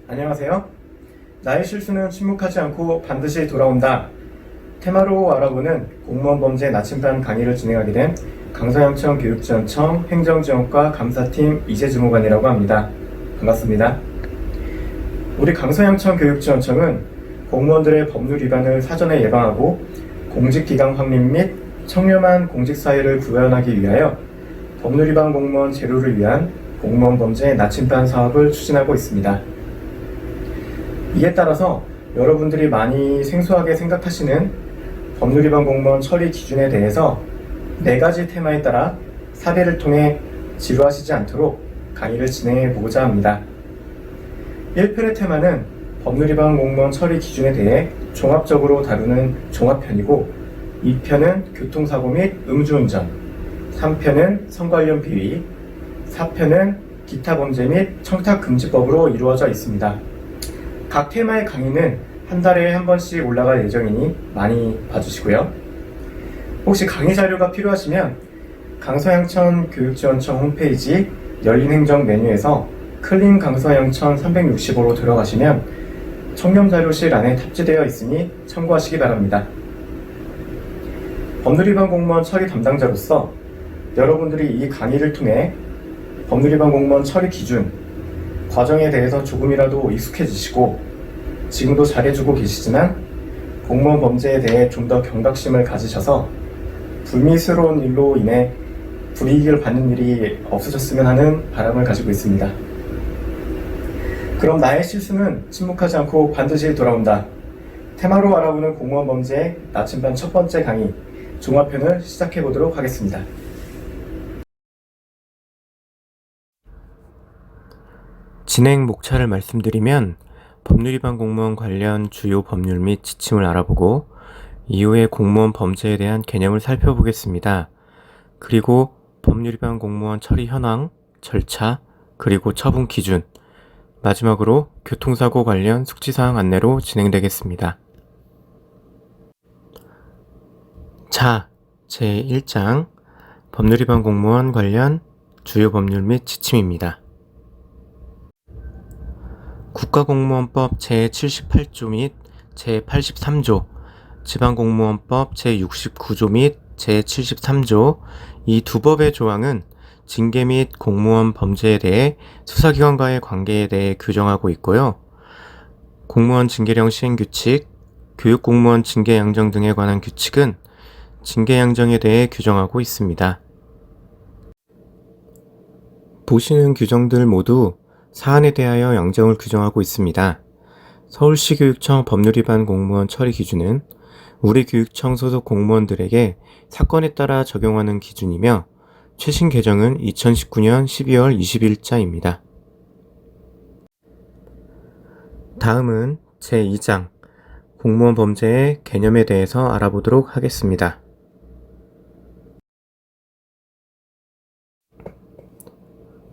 안녕하세요. 나의 실수는 침묵하지 않고 반드시 돌아온다. 테마로 알아보는 공무원 범죄 나침반 강의를 진행하게 된 강서영청 교육지원청 행정지원과 감사팀 이재주무관이라고 합니다. 반갑습니다. 우리 강서영청 교육지원청은 공무원들의 법률 위반을 사전에 예방하고 공직기강 확립 및 청렴한 공직사회를 구현하기 위하여 법률 위반 공무원 제로를 위한 공무원 범죄 나침반 사업을 추진하고 있습니다. 이에 따라서 여러분들이 많이 생소하게 생각하시는 법률 위반 공무원 처리 기준에 대해서 4가지 테마에 따라 사례를 통해 지루하시지 않도록 강의를 진행해 보고자 합니다. 1편의 테마는 법률 위반 공무원 처리 기준에 대해 종합적으로 다루는 종합편이고 2편은 교통사고 및 음주운전, 3편은 성관련 비위, 4편은 기타 범죄 및 청탁금지법으로 이루어져 있습니다. 각 테마의 강의는 한 달에 한 번씩 올라갈 예정이니 많이 봐주시고요. 혹시 강의 자료가 필요하시면 강서양천 교육지원청 홈페이지 열린행정 메뉴에서 클린 강서양천 365로 들어가시면 청렴자료실 안에 탑재되어 있으니 참고하시기 바랍니다. 법률위반 공무원 처리 담당자로서 여러분들이 이 강의를 통해 법률위반 공무원 처리 기준, 과정에 대해서 조금이라도 익숙해지시고 지금도 잘해주고 계시지만 공무원 범죄에 대해 좀 더 경각심을 가지셔서 불미스러운 일로 인해 불이익을 받는 일이 없어졌으면 하는 바람을 가지고 있습니다. 그럼 나의 실수는 침묵하지 않고 반드시 돌아온다. 테마로 알아보는 공무원 범죄 나침반 첫 번째 강의 종합편을 시작해 보도록 하겠습니다. 진행 목차를 말씀드리면 법률위반 공무원 관련 주요 법률 및 지침을 알아보고 이후에 공무원 범죄에 대한 개념을 살펴보겠습니다. 그리고 법률위반 공무원 처리 현황, 절차, 그리고 처분 기준, 마지막으로 교통사고 관련 숙지사항 안내로 진행되겠습니다. 자, 제1장 법률위반 공무원 관련 주요 법률 및 지침입니다. 국가공무원법 제78조 및 제83조, 지방공무원법 제69조 및 제73조 이 두 법의 조항은 징계 및 공무원 범죄에 대해 수사기관과의 관계에 대해 규정하고 있고요. 공무원 징계령 시행규칙, 교육공무원 징계양정 등에 관한 규칙은 징계양정에 대해 규정하고 있습니다. 보시는 규정들 모두 사안에 대하여 양정을 규정하고 있습니다. 서울시교육청 법률위반 공무원 처리 기준은 우리 교육청 소속 공무원들에게 사건에 따라 적용하는 기준이며 최신 개정은 2019년 12월 20일자입니다. 다음은 제2장 공무원 범죄의 개념에 대해서 알아보도록 하겠습니다.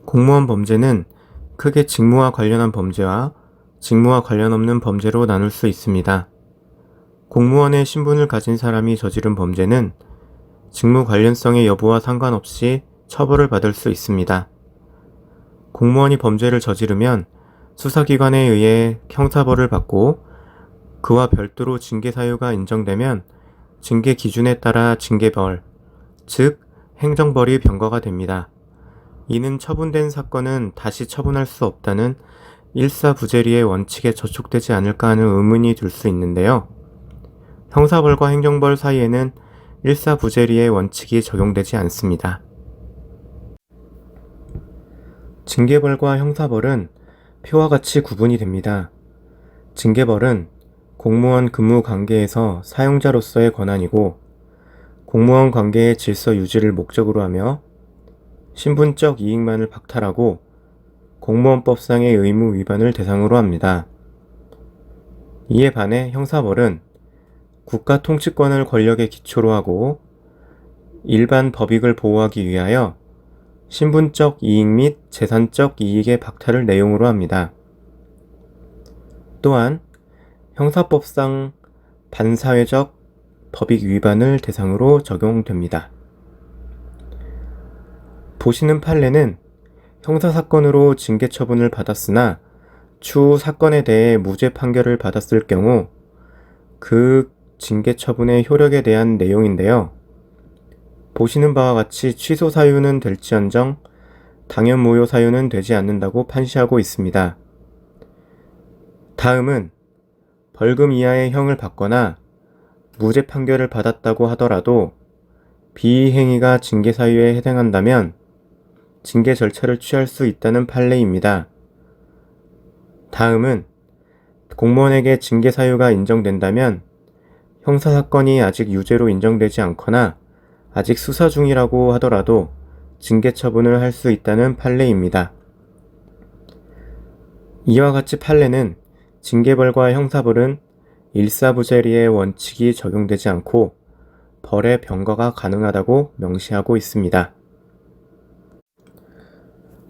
공무원 범죄는 크게 직무와 관련한 범죄와 직무와 관련 없는 범죄로 나눌 수 있습니다. 공무원의 신분을 가진 사람이 저지른 범죄는 직무 관련성의 여부와 상관없이 처벌을 받을 수 있습니다. 공무원이 범죄를 저지르면 수사기관에 의해 형사벌을 받고 그와 별도로 징계 사유가 인정되면 징계 기준에 따라 징계벌, 즉 행정벌이 병과가 됩니다. 이는 처분된 사건은 다시 처분할 수 없다는 일사부재리의 원칙에 저촉되지 않을까 하는 의문이 들 수 있는데요. 형사벌과 행정벌 사이에는 일사부재리의 원칙이 적용되지 않습니다. 징계벌과 형사벌은 표와 같이 구분이 됩니다. 징계벌은 공무원 근무 관계에서 사용자로서의 권한이고 공무원 관계의 질서 유지를 목적으로 하며 신분적 이익만을 박탈하고 공무원법상의 의무 위반을 대상으로 합니다. 이에 반해 형사벌은 국가 통치권을 권력의 기초로 하고 일반 법익을 보호하기 위하여 신분적 이익 및 재산적 이익의 박탈을 내용으로 합니다. 또한 형사법상 반사회적 법익 위반을 대상으로 적용됩니다. 보시는 판례는 형사사건으로 징계 처분을 받았으나 추후 사건에 대해 무죄 판결을 받았을 경우 그 징계 처분의 효력에 대한 내용인데요. 보시는 바와 같이 취소 사유는 될지언정 당연 무효 사유는 되지 않는다고 판시하고 있습니다. 다음은 벌금 이하의 형을 받거나 무죄 판결을 받았다고 하더라도 비이행위가 징계 사유에 해당한다면 징계 절차를 취할 수 있다는 판례입니다. 다음은 공무원에게 징계 사유가 인정된다면 형사사건이 아직 유죄로 인정되지 않거나 아직 수사 중이라고 하더라도 징계 처분을 할 수 있다는 판례입니다. 이와 같이 판례는 징계벌과 형사벌은 일사부재리의 원칙이 적용되지 않고 벌의 병가가 가능하다고 명시하고 있습니다.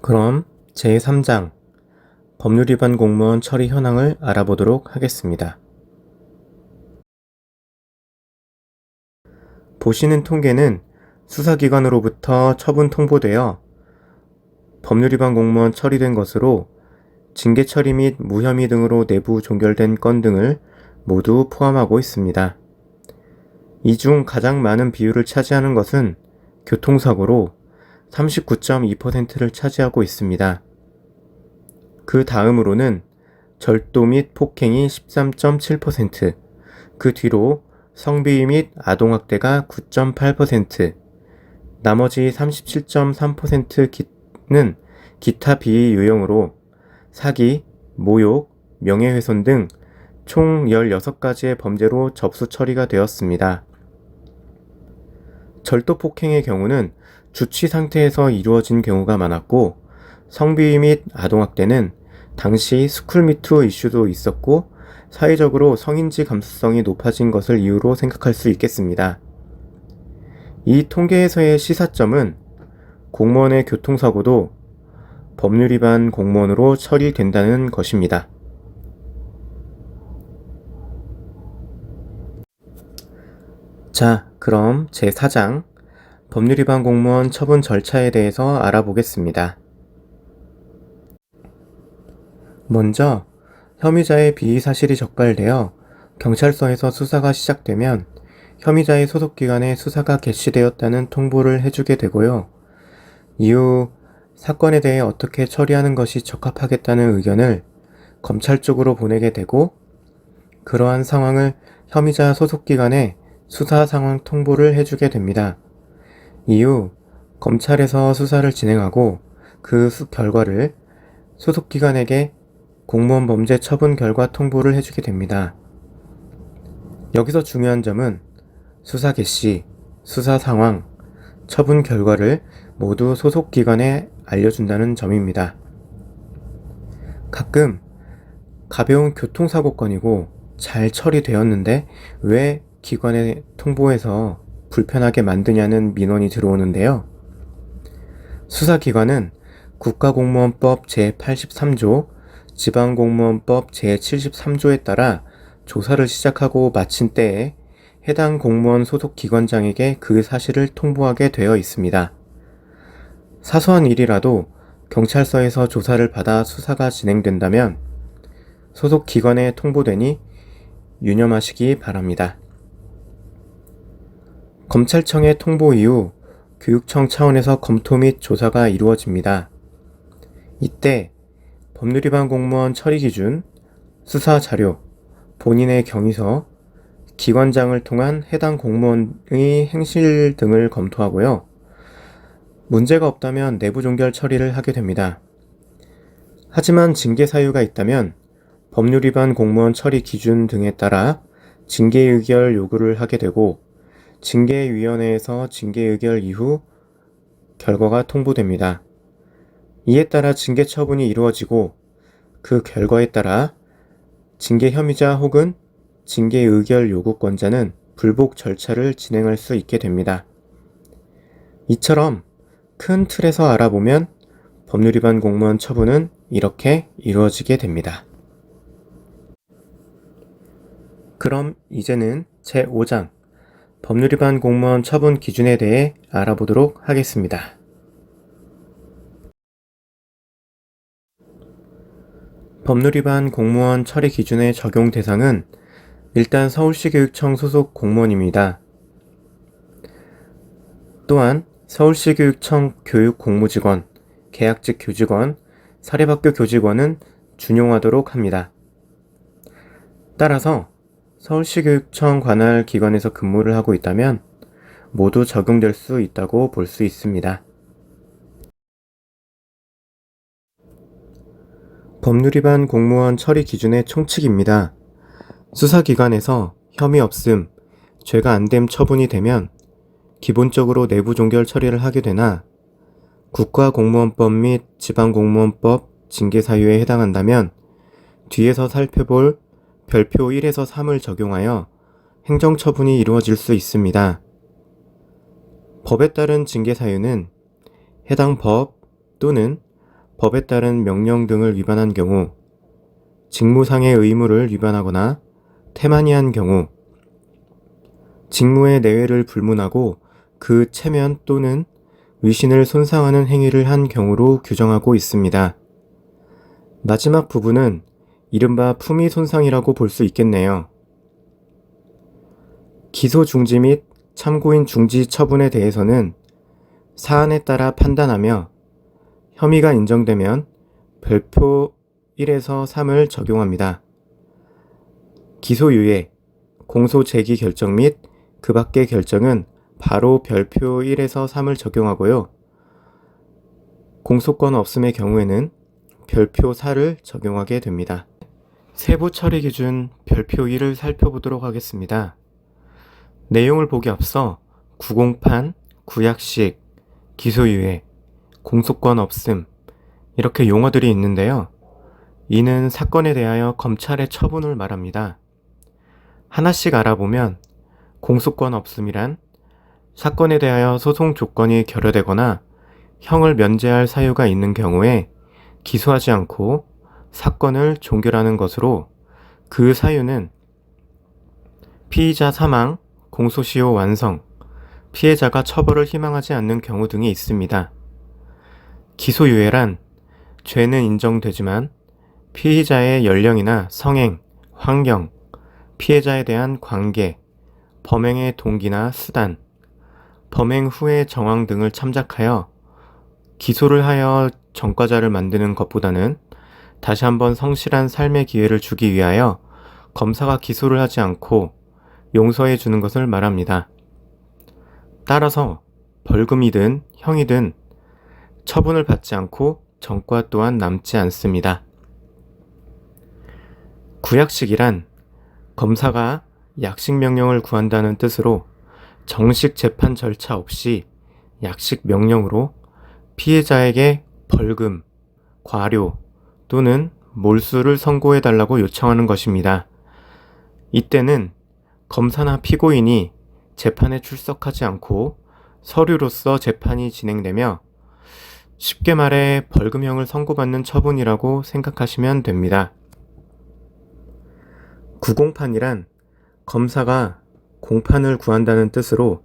그럼 제3장 법률위반 공무원 처리 현황을 알아보도록 하겠습니다. 보시는 통계는 수사기관으로부터 처분 통보되어 법률위반 공무원 처리된 것으로 징계 처리 및 무혐의 등으로 내부 종결된 건 등을 모두 포함하고 있습니다. 이 중 가장 많은 비율을 차지하는 것은 교통사고로 39.2%를 차지하고 있습니다. 그 다음으로는 절도 및 폭행이 13.7%, 그 뒤로 성비위 및 아동학대가 9.8%, 나머지 37.3%는 기타 비위 유형으로 사기, 모욕, 명예훼손 등 총 16가지의 범죄로 접수 처리가 되었습니다. 절도 폭행의 경우는 주취 상태에서 이루어진 경우가 많았고, 성비위 및 아동학대는 당시 스쿨미투 이슈도 있었고 사회적으로 성인지 감수성이 높아진 것을 이유로 생각할 수 있겠습니다. 이 통계에서의 시사점은 공무원의 교통사고도 법률위반 공무원으로 처리된다는 것입니다. 자, 그럼 제4장 법률위반 공무원 처분 절차에 대해서 알아보겠습니다. 먼저 혐의자의 비위 사실이 적발되어 경찰서에서 수사가 시작되면 혐의자의 소속기관에 수사가 개시되었다는 통보를 해주게 되고요. 이후 사건에 대해 어떻게 처리하는 것이 적합하겠다는 의견을 검찰 쪽으로 보내게 되고, 그러한 상황을 혐의자 소속기관에 수사 상황 통보를 해주게 됩니다. 이후 검찰에서 수사를 진행하고 그 결과를 소속기관에게 공무원 범죄 처분 결과 통보를 해주게 됩니다. 여기서 중요한 점은 수사 개시, 수사 상황, 처분 결과를 모두 소속기관에 알려준다는 점입니다. 가끔 가벼운 교통사고 건이고 잘 처리되었는데 왜 기관에 통보해서 불편하게 만드냐는 민원이 들어오는데요. 수사기관은 국가공무원법 제83조, 지방공무원법 제73조에 따라 조사를 시작하고 마친 때에 해당 공무원 소속 기관장에게 그 사실을 통보하게 되어 있습니다. 사소한 일이라도 경찰서에서 조사를 받아 수사가 진행된다면 소속 기관에 통보되니 유념하시기 바랍니다. 검찰청의 통보 이후 교육청 차원에서 검토 및 조사가 이루어집니다. 이때 법률위반 공무원 처리 기준, 수사 자료, 본인의 경위서, 기관장을 통한 해당 공무원의 행실 등을 검토하고요. 문제가 없다면 내부 종결 처리를 하게 됩니다. 하지만 징계 사유가 있다면 법률위반 공무원 처리 기준 등에 따라 징계 의결 요구를 하게 되고, 징계위원회에서 징계 의결 이후 결과가 통보됩니다. 이에 따라 징계 처분이 이루어지고 그 결과에 따라 징계 혐의자 혹은 징계 의결 요구권자는 불복 절차를 진행할 수 있게 됩니다. 이처럼 큰 틀에서 알아보면 법률위반 공무원 처분은 이렇게 이루어지게 됩니다. 그럼 이제는 제5장 법률위반 공무원 처분 기준에 대해 알아보도록 하겠습니다. 법률 위반 공무원 처리 기준의 적용 대상은 일단 서울시교육청 소속 공무원입니다. 또한 서울시교육청 교육공무직원, 계약직 교직원, 사립학교 교직원은 준용하도록 합니다. 따라서 서울시교육청 관할 기관에서 근무를 하고 있다면 모두 적용될 수 있다고 볼 수 있습니다. 법률 위반 공무원 처리 기준의 총칙입니다. 수사기관에서 혐의 없음, 죄가 안 됨 처분이 되면 기본적으로 내부 종결 처리를 하게 되나 국가공무원법 및 지방공무원법 징계사유에 해당한다면 뒤에서 살펴볼 별표 1에서 3을 적용하여 행정처분이 이루어질 수 있습니다. 법에 따른 징계사유는 해당 법 또는 법에 따른 명령 등을 위반한 경우, 직무상의 의무를 위반하거나 태만히한 경우, 직무의 내외를 불문하고 그 체면 또는 위신을 손상하는 행위를 한 경우로 규정하고 있습니다. 마지막 부분은 이른바 품위 손상이라고 볼 수 있겠네요. 기소 중지 및 참고인 중지 처분에 대해서는 사안에 따라 판단하며 혐의가 인정되면 별표 1에서 3을 적용합니다. 기소유예, 공소 제기 결정 및 그 밖의 결정은 바로 별표 1에서 3을 적용하고요. 공소권 없음의 경우에는 별표 4를 적용하게 됩니다. 세부 처리 기준 별표 1을 살펴보도록 하겠습니다. 내용을 보기 앞서 구공판, 구약식, 기소유예, 공소권 없음 이렇게 용어들이 있는데요. 이는 사건에 대하여 검찰의 처분을 말합니다. 하나씩 알아보면 공소권 없음이란 사건에 대하여 소송 조건이 결여되거나 형을 면제할 사유가 있는 경우에 기소하지 않고 사건을 종결하는 것으로 그 사유는 피의자 사망, 공소시효 완성, 피해자가 처벌을 희망하지 않는 경우 등이 있습니다. 기소유예란 죄는 인정되지만 피의자의 연령이나 성행, 환경, 피해자에 대한 관계, 범행의 동기나 수단, 범행 후의 정황 등을 참작하여 기소를 하여 전과자를 만드는 것보다는 다시 한번 성실한 삶의 기회를 주기 위하여 검사가 기소를 하지 않고 용서해 주는 것을 말합니다. 따라서 벌금이든 형이든 처분을 받지 않고 전과 또한 남지 않습니다. 구약식이란 검사가 약식 명령을 구한다는 뜻으로 정식 재판 절차 없이 약식 명령으로 피해자에게 벌금, 과료 또는 몰수를 선고해달라고 요청하는 것입니다. 이때는 검사나 피고인이 재판에 출석하지 않고 서류로서 재판이 진행되며 쉽게 말해 벌금형을 선고받는 처분이라고 생각하시면 됩니다. 구공판이란 검사가 공판을 구한다는 뜻으로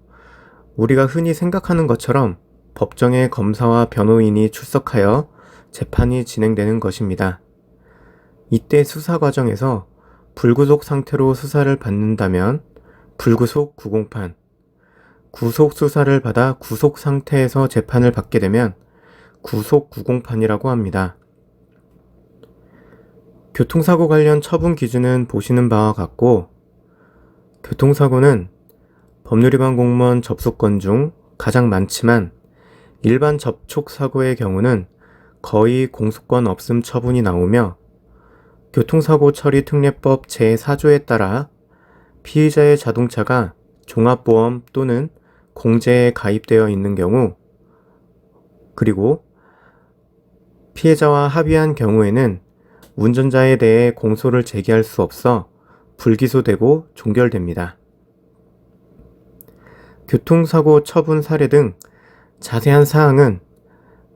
우리가 흔히 생각하는 것처럼 법정에 검사와 변호인이 출석하여 재판이 진행되는 것입니다. 이때 수사 과정에서 불구속 상태로 수사를 받는다면 불구속 구공판, 구속 수사를 받아 구속 상태에서 재판을 받게 되면 구속 구공판이라고 합니다. 교통사고 관련 처분 기준은 보시는 바와 같고, 교통사고는 법률 위반 공무원 접수건 중 가장 많지만 일반 접촉사고의 경우는 거의 공소권 없음 처분이 나오며 교통사고 처리 특례법 제4조에 따라 피의자의 자동차가 종합보험 또는 공제에 가입되어 있는 경우, 그리고 피해자와 합의한 경우에는 운전자에 대해 공소를 제기할 수 없어 불기소되고 종결됩니다. 교통사고 처분 사례 등 자세한 사항은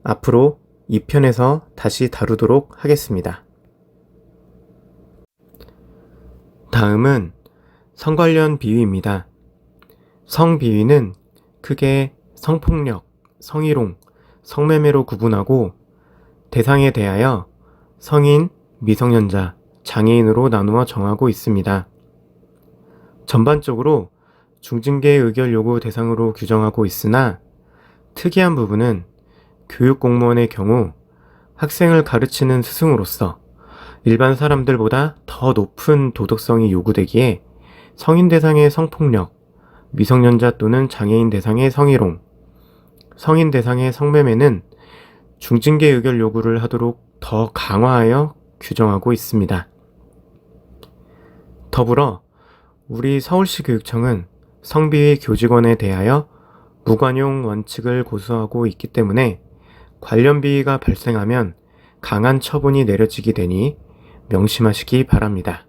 앞으로 2편에서 다시 다루도록 하겠습니다. 다음은 성 관련 비위입니다. 성 비위는 크게 성폭력, 성희롱, 성매매로 구분하고 대상에 대하여 성인, 미성년자, 장애인으로 나누어 정하고 있습니다. 전반적으로 중징계 의결 요구 대상으로 규정하고 있으나 특이한 부분은 교육 공무원의 경우 학생을 가르치는 스승으로서 일반 사람들보다 더 높은 도덕성이 요구되기에 성인 대상의 성폭력, 미성년자 또는 장애인 대상의 성희롱, 성인 대상의 성매매는 중징계 의결 요구를 하도록 더 강화하여 규정하고 있습니다. 더불어 우리 서울시 교육청은 성비위 교직원에 대하여 무관용 원칙을 고수하고 있기 때문에 관련 비위가 발생하면 강한 처분이 내려지게 되니 명심하시기 바랍니다.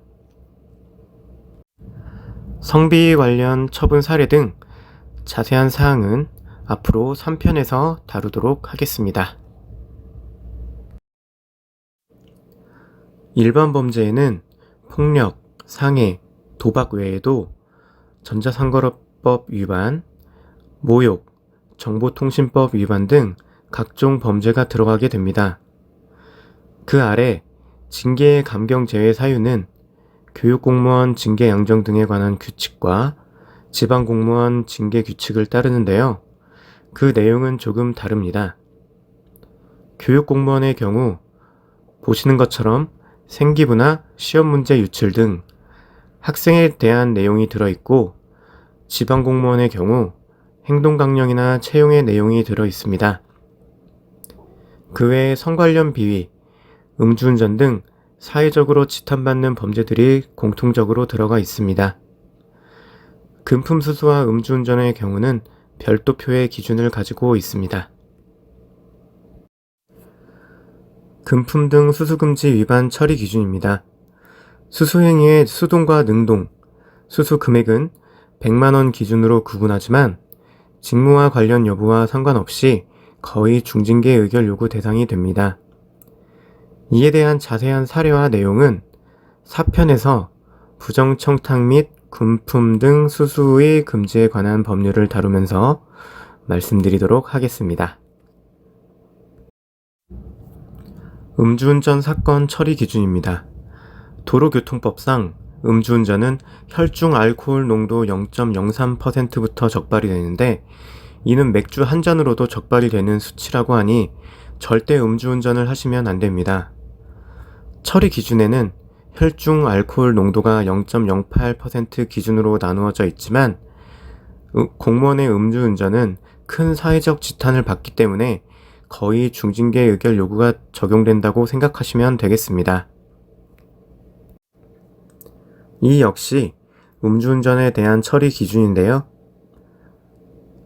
성비위 관련 처분 사례 등 자세한 사항은 앞으로 3편에서 다루도록 하겠습니다. 일반 범죄에는 폭력, 상해, 도박 외에도 전자상거래법 위반, 모욕, 정보통신법 위반 등 각종 범죄가 들어가게 됩니다. 그 아래 징계의 감경 제외 사유는 교육공무원 징계 양정 등에 관한 규칙과 지방공무원 징계 규칙을 따르는데요. 그 내용은 조금 다릅니다. 교육공무원의 경우 보시는 것처럼 생기부나 시험 문제 유출 등 학생에 대한 내용이 들어있고 지방공무원의 경우 행동강령이나 채용의 내용이 들어있습니다. 그 외에 성 관련 비위, 음주운전 등 사회적으로 지탄받는 범죄들이 공통적으로 들어가 있습니다. 금품 수수와 음주운전의 경우는 별도표의 기준을 가지고 있습니다. 금품 등 수수금지 위반 처리 기준입니다. 수수행위의 수동과 능동, 수수 금액은 100만원 기준으로 구분하지만 직무와 관련 여부와 상관없이 거의 중징계 의결 요구 대상이 됩니다. 이에 대한 자세한 사례와 내용은 4편에서 부정청탁 및 금품 등 수수의 금지에 관한 법률을 다루면서 말씀드리도록 하겠습니다. 음주운전 사건 처리 기준입니다. 도로교통법상 음주운전은 혈중 알코올 농도 0.03%부터 적발이 되는데 이는 맥주 한 잔으로도 적발이 되는 수치라고 하니 절대 음주운전을 하시면 안 됩니다. 처리 기준에는 혈중 알코올 농도가 0.08% 기준으로 나누어져 있지만 공무원의 음주운전은 큰 사회적 지탄을 받기 때문에 거의 중징계 의결 요구가 적용된다고 생각하시면 되겠습니다. 이 역시 음주운전에 대한 처리 기준인데요.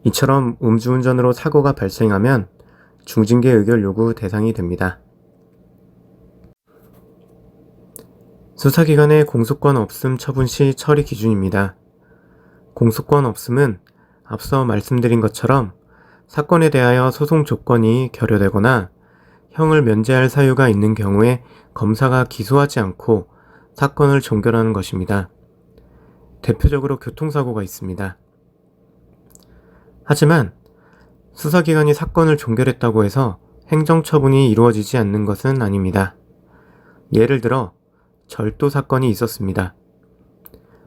이처럼 음주운전으로 사고가 발생하면 중징계 의결 요구 대상이 됩니다. 수사기관의 공소권 없음 처분 시 처리 기준입니다. 공소권 없음은 앞서 말씀드린 것처럼 사건에 대하여 소송 조건이 결여되거나 형을 면제할 사유가 있는 경우에 검사가 기소하지 않고 사건을 종결하는 것입니다. 대표적으로 교통사고가 있습니다. 하지만 수사기관이 사건을 종결했다고 해서 행정처분이 이루어지지 않는 것은 아닙니다. 예를 들어 절도 사건이 있었습니다.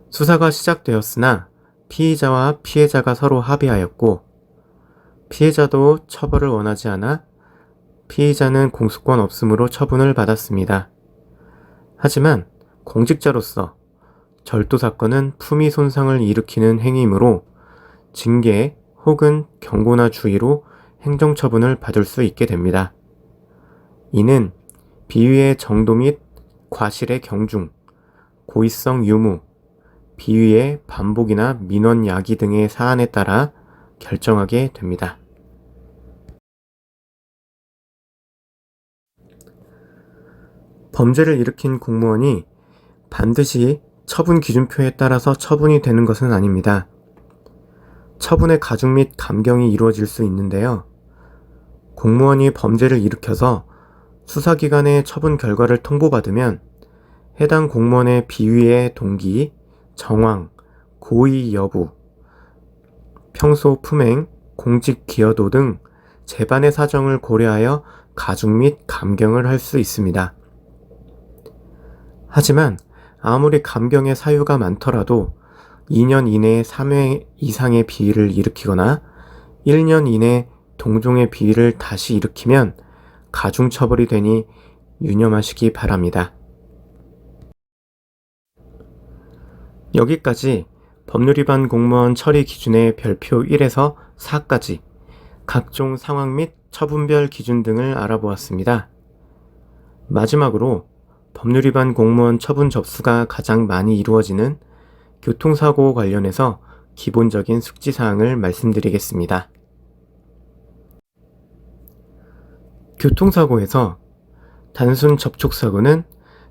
수사가 시작되었으나 피의자와 피해자가 서로 합의하였고 피해자도 처벌을 원하지 않아 피의자는 공소권 없음으로 처분을 받았습니다. 하지만 공직자로서 절도 사건은 품위 손상을 일으키는 행위이므로 징계 혹은 경고나 주의로 행정처분을 받을 수 있게 됩니다. 이는 비위의 정도 및 과실의 경중, 고의성 유무, 비위의 반복이나 민원 야기 등의 사안에 따라 결정하게 됩니다. 범죄를 일으킨 공무원이 반드시 처분 기준표에 따라서 처분이 되는 것은 아닙니다. 처분의 가중 및 감경이 이루어질 수 있는데요. 공무원이 범죄를 일으켜서 수사기관의 처분 결과를 통보받으면 해당 공무원의 비위의 동기, 정황, 고의 여부, 평소 품행, 공직 기여도 등 재반의 사정을 고려하여 가중 및 감경을 할 수 있습니다. 하지만 아무리 감경의 사유가 많더라도 2년 이내에 3회 이상의 비위를 일으키거나 1년 이내 동종의 비위를 다시 일으키면 가중처벌이 되니 유념하시기 바랍니다. 여기까지 법률위반 공무원 처리 기준의 별표 1에서 4까지 각종 상황 및 처분별 기준 등을 알아보았습니다. 마지막으로 법률위반 공무원 처분 접수가 가장 많이 이루어지는 교통사고 관련해서 기본적인 숙지사항을 말씀드리겠습니다. 교통사고에서 단순 접촉사고는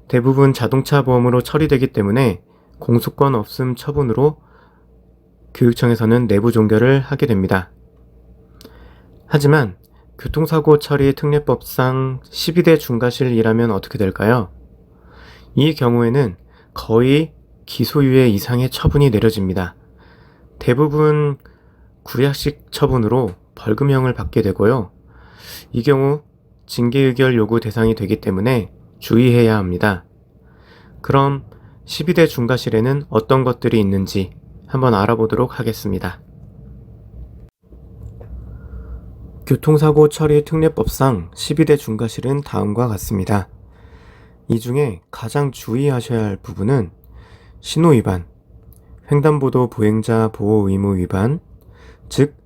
대부분 자동차 보험으로 처리되기 때문에 공소권 없음 처분으로 교육청에서는 내부 종결을 하게 됩니다. 하지만 교통사고 처리 특례법상 12대 중과실이라면 어떻게 될까요? 이 경우에는 거의 기소유예 이상의 처분이 내려집니다. 대부분 구략식 처분으로 벌금형을 받게 되고요. 이 경우 징계의결 요구 대상이 되기 때문에 주의해야 합니다. 그럼 12대 중과실에는 어떤 것들이 있는지 한번 알아보도록 하겠습니다. 교통사고 처리 특례법상 12대 중과실은 다음과 같습니다. 이 중에 가장 주의하셔야 할 부분은 신호위반, 횡단보도 보행자 보호 의무 위반, 즉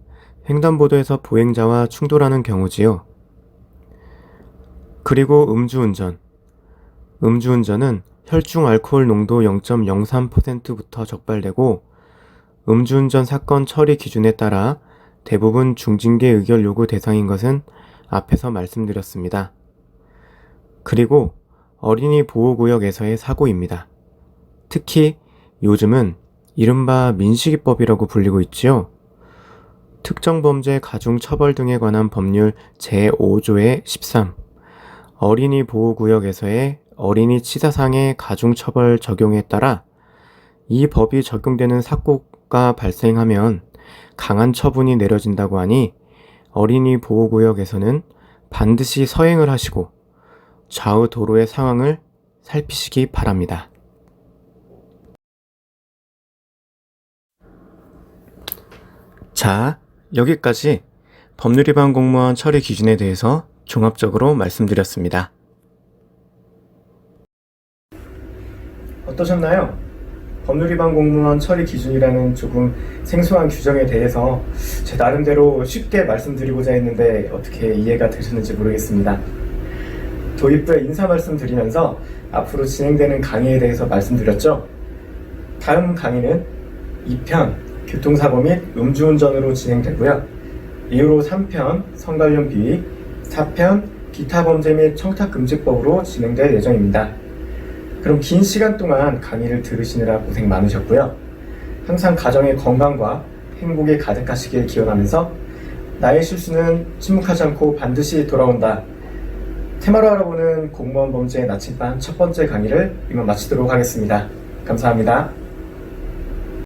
횡단보도에서 보행자와 충돌하는 경우지요. 그리고 음주운전은 혈중 알코올 농도 0.03%부터 적발되고 음주운전 사건 처리 기준에 따라 대부분 중징계 의결 요구 대상인 것은 앞에서 말씀드렸습니다. 그리고 어린이 보호구역에서의 사고입니다. 특히 요즘은 이른바 민식이법이라고 불리고 있지요. 특정범죄 가중처벌 등에 관한 법률 제5조의 13 어린이 보호구역에서의 어린이 치사상의 가중처벌 적용에 따라 이 법이 적용되는 사고가 발생하면 강한 처분이 내려진다고 하니 어린이 보호구역에서는 반드시 서행을 하시고 좌우 도로의 상황을 살피시기 바랍니다. 자, 여기까지 법률위반 공무원 처리 기준에 대해서 종합적으로 말씀드렸습니다. 어떠셨나요? 법률위반 공무원 처리 기준이라는 조금 생소한 규정에 대해서 제 나름대로 쉽게 말씀드리고자 했는데 어떻게 이해가 되셨는지 모르겠습니다. 도입부에 인사 말씀드리면서 앞으로 진행되는 강의에 대해서 말씀드렸죠. 다음 강의는 2편 교통사고 및 음주운전으로 진행되고요. 이후로 3편 성관련 비위, 4편 기타 범죄 및 청탁금지법으로 진행될 예정입니다. 그럼 긴 시간 동안 강의를 들으시느라 고생 많으셨고요. 항상 가정의 건강과 행복이 가득하시길 기원하면서 나의 실수는 침묵하지 않고 반드시 돌아온다. 테마로 알아보는 공무원 범죄 나침반 첫 번째 강의를 이만 마치도록 하겠습니다. 감사합니다.